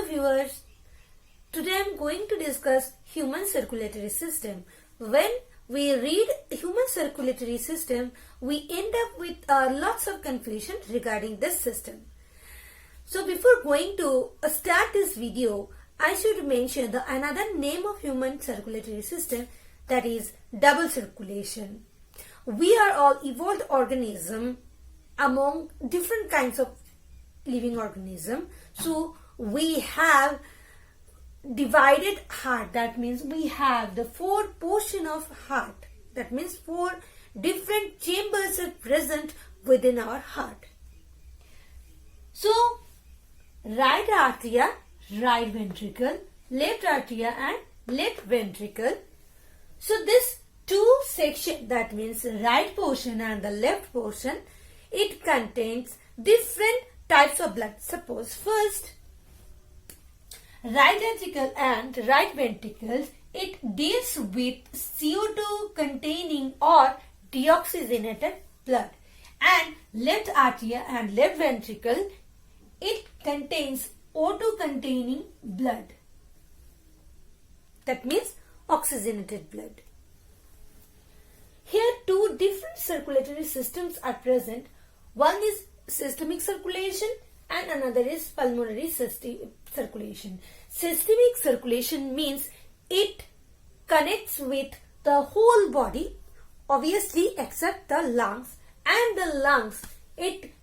Hello viewers, today I am going to discuss human circulatory system. When we read human circulatory system, we end up with lots of confusion regarding this system. So before going to start this video, I should mention another name of human circulatory system, that is double circulation. We are all evolved organisms among different kinds of living organism. So we have divided heart. That means we have the 4 portion of heart. That means 4 different chambers are present within our heart. So right atria, right ventricle, left atria and left ventricle. So this 2 section, that means right portion and the left portion, it contains different types of blood. Suppose first, right atrial and right ventricles, it deals with CO2 containing or deoxygenated blood, and left atria and left ventricle, it contains O2 containing blood. That means oxygenated blood. Here 2 different circulatory systems are present. One is systemic circulation and another is pulmonary circulation. Systemic circulation means it connects with the whole body, obviously except the lungs, and the lungs, it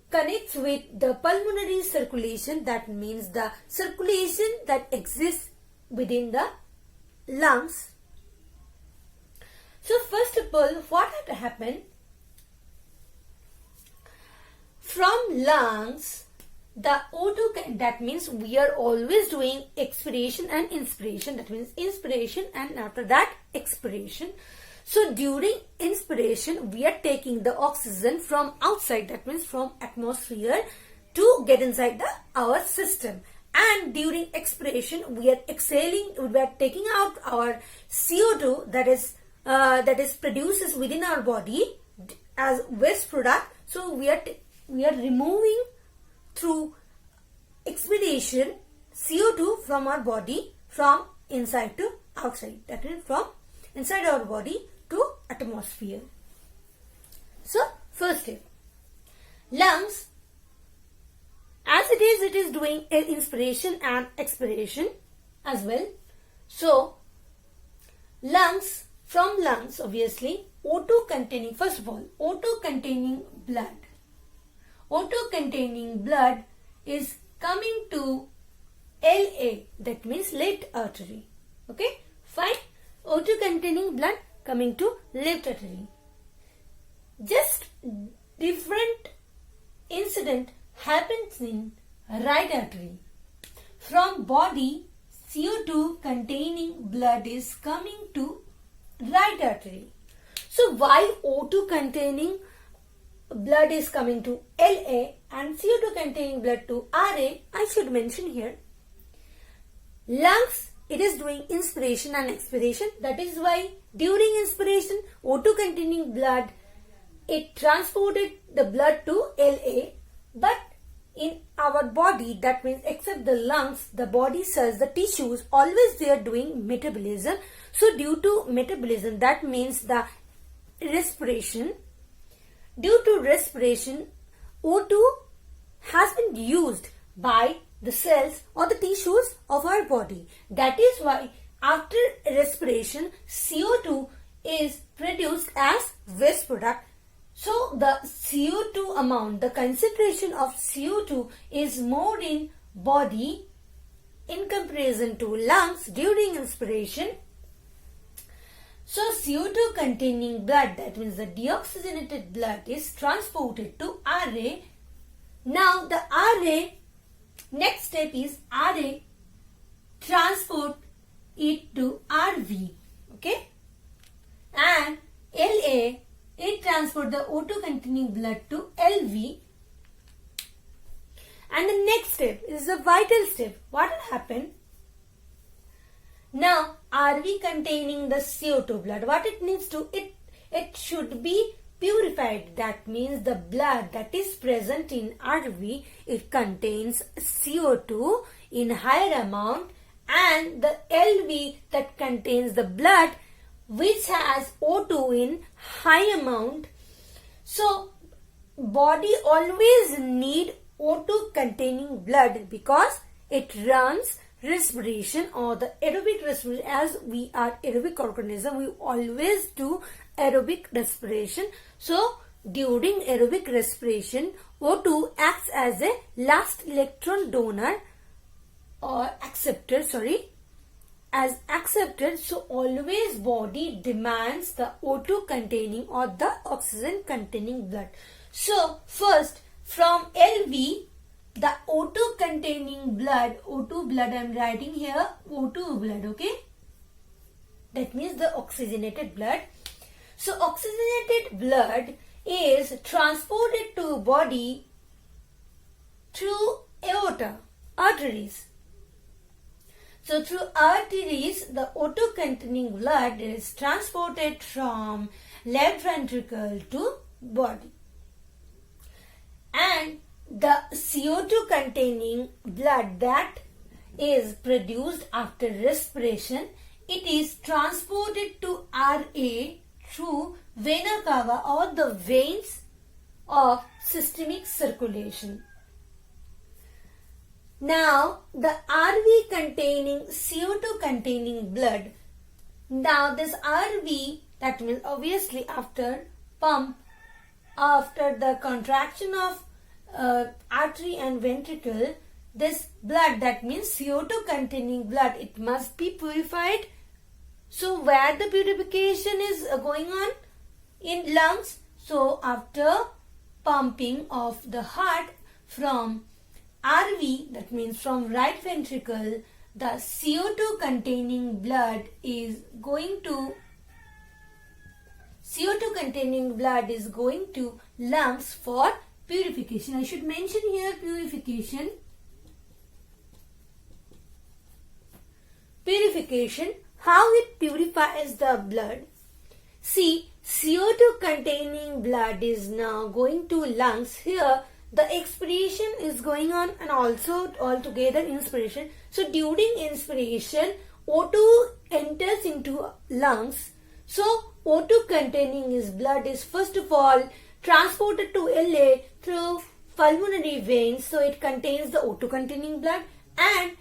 connects with the pulmonary circulation. That means the circulation that exists within the lungs. So first of all, what had happened? From lungs, the O2, that means we are always doing expiration and inspiration. That means inspiration and after that expiration. So during inspiration, we are taking the oxygen from outside, that means from atmosphere, to get inside our system. And during expiration, we are exhaling, we are taking out our CO2 that is produces within our body as waste product. So we are removing through expiration CO2 from our body from inside to outside. That is from inside our body to atmosphere. So first step, lungs, as it is doing inspiration and expiration as well. So lungs, from lungs obviously O2 containing, first of all, O2 containing blood. O2 containing blood is coming to LA, that means left artery. Okay, fine. O2 containing blood coming to left artery. Just different incident happens in right artery. From body, CO2 containing blood is coming to right artery. So why O2 containing blood is coming to LA and CO2 containing blood to RA, I should mention here. Lungs, it is doing inspiration and expiration. That is why during inspiration, O2 containing blood, it transported the blood to LA. But in our body, that means except the lungs, the body cells, the tissues, always they are doing metabolism. So due to metabolism, that means the respiration, due to respiration, O2 has been used by the cells or the tissues of our body. That is why after respiration, CO2 is produced as waste product. So the CO2 amount, the concentration of CO2 is more in body in comparison to lungs during inspiration. So CO2 containing blood, that means the deoxygenated blood, is transported to RA. Now the RA, next step is RA transport it to RV. Okay, and LA, it transport the O2 containing blood to LV. And the next step is the vital step. What will happen? Now RV containing the CO2 blood, what it needs to, it should be purified. That means the blood that is present in RV, it contains CO2. in higher amount, and the LV that contains the blood which has O2 in high amount. So body always need O2 containing blood because it runs respiration or the aerobic respiration. As we are aerobic organism, we always do aerobic respiration. So during aerobic respiration, O2 acts as a last electron donor or acceptor, as accepted. So always body demands the O2 containing or the oxygen containing blood. So first from LV, the O2 containing blood, O2 blood, I am writing here O2 blood, okay? That means the oxygenated blood. So oxygenated blood is transported to body through aorta, arteries. So through arteries, the O2 containing blood is transported from left ventricle to body. And the CO2 containing blood that is produced after respiration, it is transported to RA through vena cava or the veins of systemic circulation. Now the RV containing CO2 containing blood. Now this RV, that means obviously after pump, after the contraction of artery and ventricle, this blood, that means CO2 containing blood, it must be purified. So where the purification is going on? In lungs. So after pumping of the heart from RV, that means from right ventricle, the CO2 containing blood is going to lungs for purification. I should mention here purification. Purification, how it purifies the blood. See, CO2 containing blood is now going to lungs. Here the expiration is going on and also altogether inspiration. So during inspiration, O2 enters into lungs. So O2 containing his blood is first of all transported to LA through pulmonary veins. So it contains the O2 containing blood, and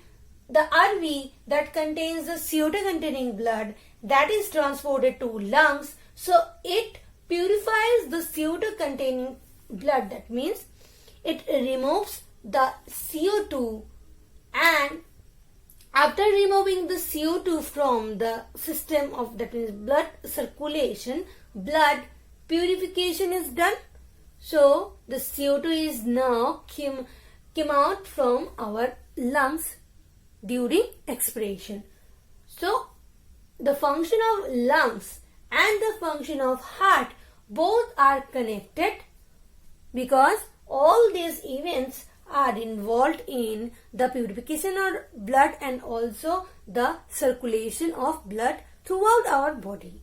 the RV that contains the CO2 containing blood, that is transported to lungs. So it purifies the CO2 containing blood. That means it removes the CO2, and after removing the CO2 from the system of, that means blood circulation, blood purification is done. So the CO2 is now came out from our lungs during expiration. So the function of lungs and the function of heart both are connected, because all these events are involved in the purification of blood and also the circulation of blood throughout our body.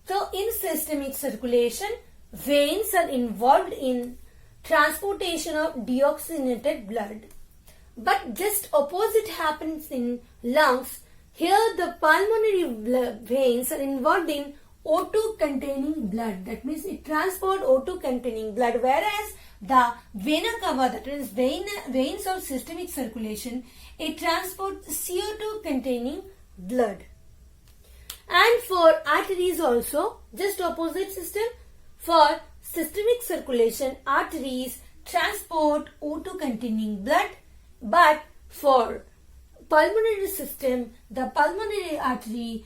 So in systemic circulation, veins are involved in transportation of deoxygenated blood. But just opposite happens in lungs. Here the pulmonary veins are involved in O2 containing blood. That means it transports O2 containing blood, whereas the vena cava, that is veins of systemic circulation, it transports CO2 containing blood. And for arteries also, just opposite system. For systemic circulation, arteries transport O2 containing blood, but for pulmonary system, the pulmonary artery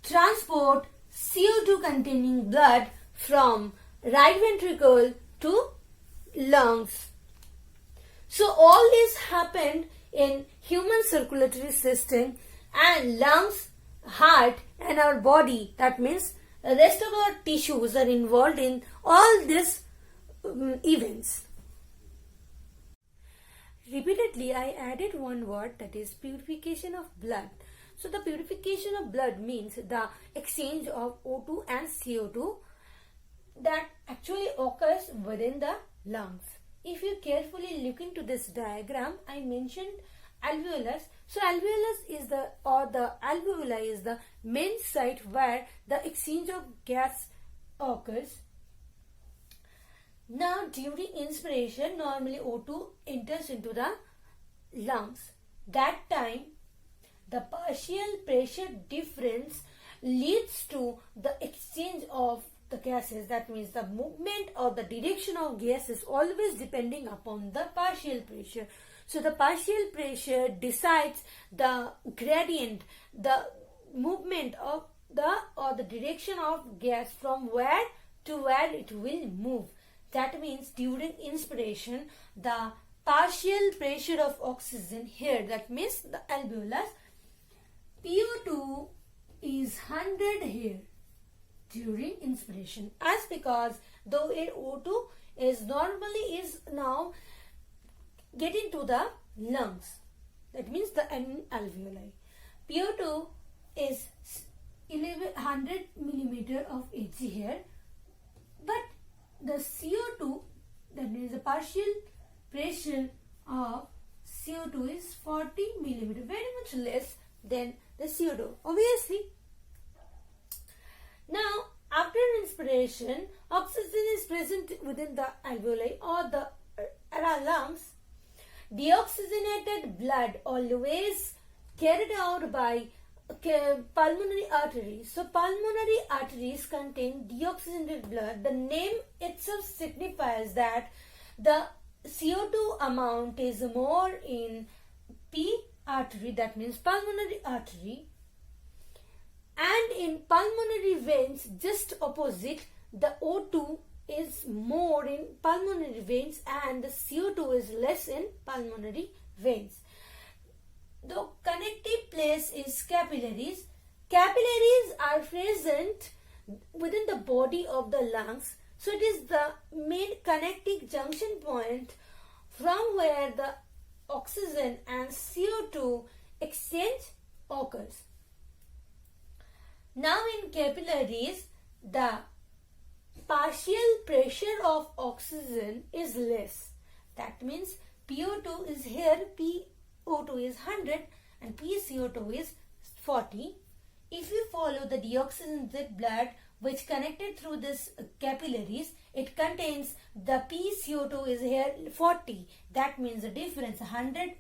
transport CO2 containing blood from right ventricle to lungs. So all this happened in human circulatory system, and lungs, heart and our body, that means the rest of our tissues are involved in all these events. Repeatedly I added one word, that is purification of blood. So the purification of blood means the exchange of O2 and CO2 that actually occurs within the lungs. if you carefully look into this diagram, I mentioned alveolus. So alveolus is the alveoli is the main site where the exchange of gas occurs. Now during inspiration, normally O2 enters into the lungs. That time the partial pressure difference leads to the exchange of the gases. That means the movement or the direction of gas is always depending upon the partial pressure. So the partial pressure decides the gradient, the movement of the direction of gas from where to where it will move. That means during inspiration, the partial pressure of oxygen here, that means the alveolus, PO2 is 100 here during inspiration, as because though O2 is normally now getting to the lungs, that means the alveoli. PO2 is 1100 millimeter of Hg here, but the CO2, that means the partial pressure of CO2 is 40 millimeter, very much less than the CO2, obviously. Now after inspiration, oxygen is present within the alveoli or the lungs. Deoxygenated blood always carried out by pulmonary arteries. So pulmonary arteries contain deoxygenated blood. The name itself signifies that the CO2 amount is more in P artery, that means pulmonary artery, and in pulmonary veins just opposite, the O2 is more in pulmonary veins and the CO2 is less in pulmonary veins. The connective place is capillaries. Capillaries are present within the body of the lungs. So it is the main connecting junction point from where the oxygen and CO2 exchange occurs. Now in capillaries, the partial pressure of oxygen is less. That means PO2 is here, PO2 is 100 and PCO2 is 40. If you follow the deoxygenated blood which connected through this capillaries, it contains the PCO2 is here 40. That means the difference 100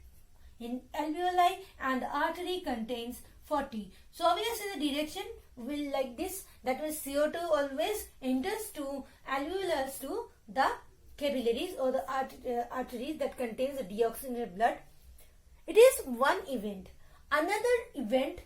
in alveoli and the artery contains 40. So obviously the direction will like this, that means CO2 always enters to alveolus to the capillaries or the arteries that contains the deoxygenated blood. It is one event. Another event,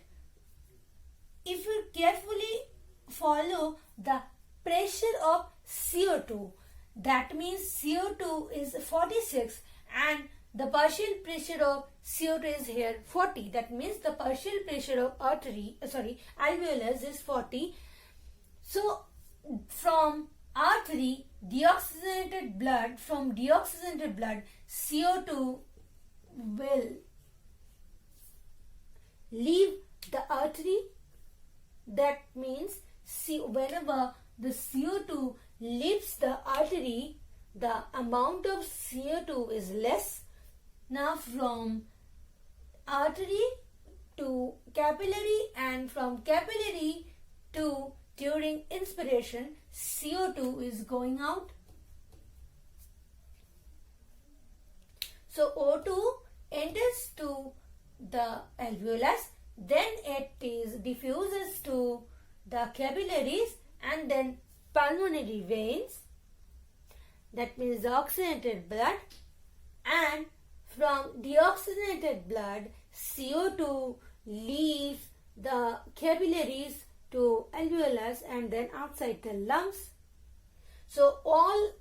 if you carefully follow the pressure of CO2, that means CO2 is 46 and the partial pressure of CO2 is here 40. That means the partial pressure of alveolus is 40. So from artery, deoxygenated blood, from deoxygenated blood, CO2 will leave the artery. That means whenever the CO2 leaves the artery, the amount of CO2 is less. Now from artery to capillary and from capillary to during inspiration, CO2 is going out. So O2 enters to the alveolus, then it is diffuses to the capillaries and then pulmonary veins, that means the oxygenated blood, and from deoxygenated blood, CO2 leaves the capillaries to alveolus and then outside the lungs. So all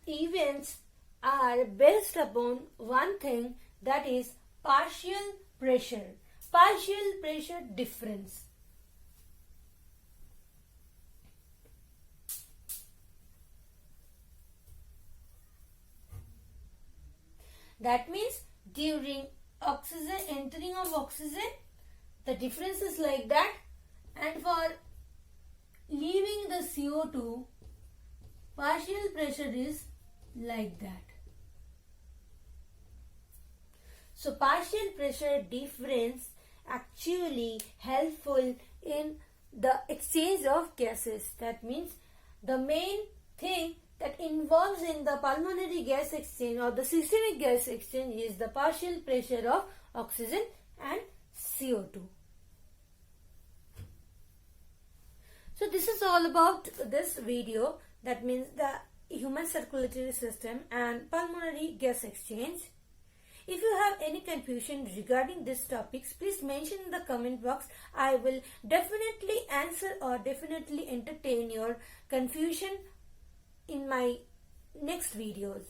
events are based upon one thing, that is partial pressure difference. That means during entering of oxygen, the difference is like that, and for leaving the CO2, partial pressure is like that. So partial pressure difference actually helpful in the exchange of gases. That means the main thing that involves in the pulmonary gas exchange or the systemic gas exchange is the partial pressure of oxygen and CO2. So this is all about this video, that means the human circulatory system and pulmonary gas exchange. If you have any confusion regarding these topics, please mention in the comment box. I will definitely answer or definitely entertain your confusion in my next videos.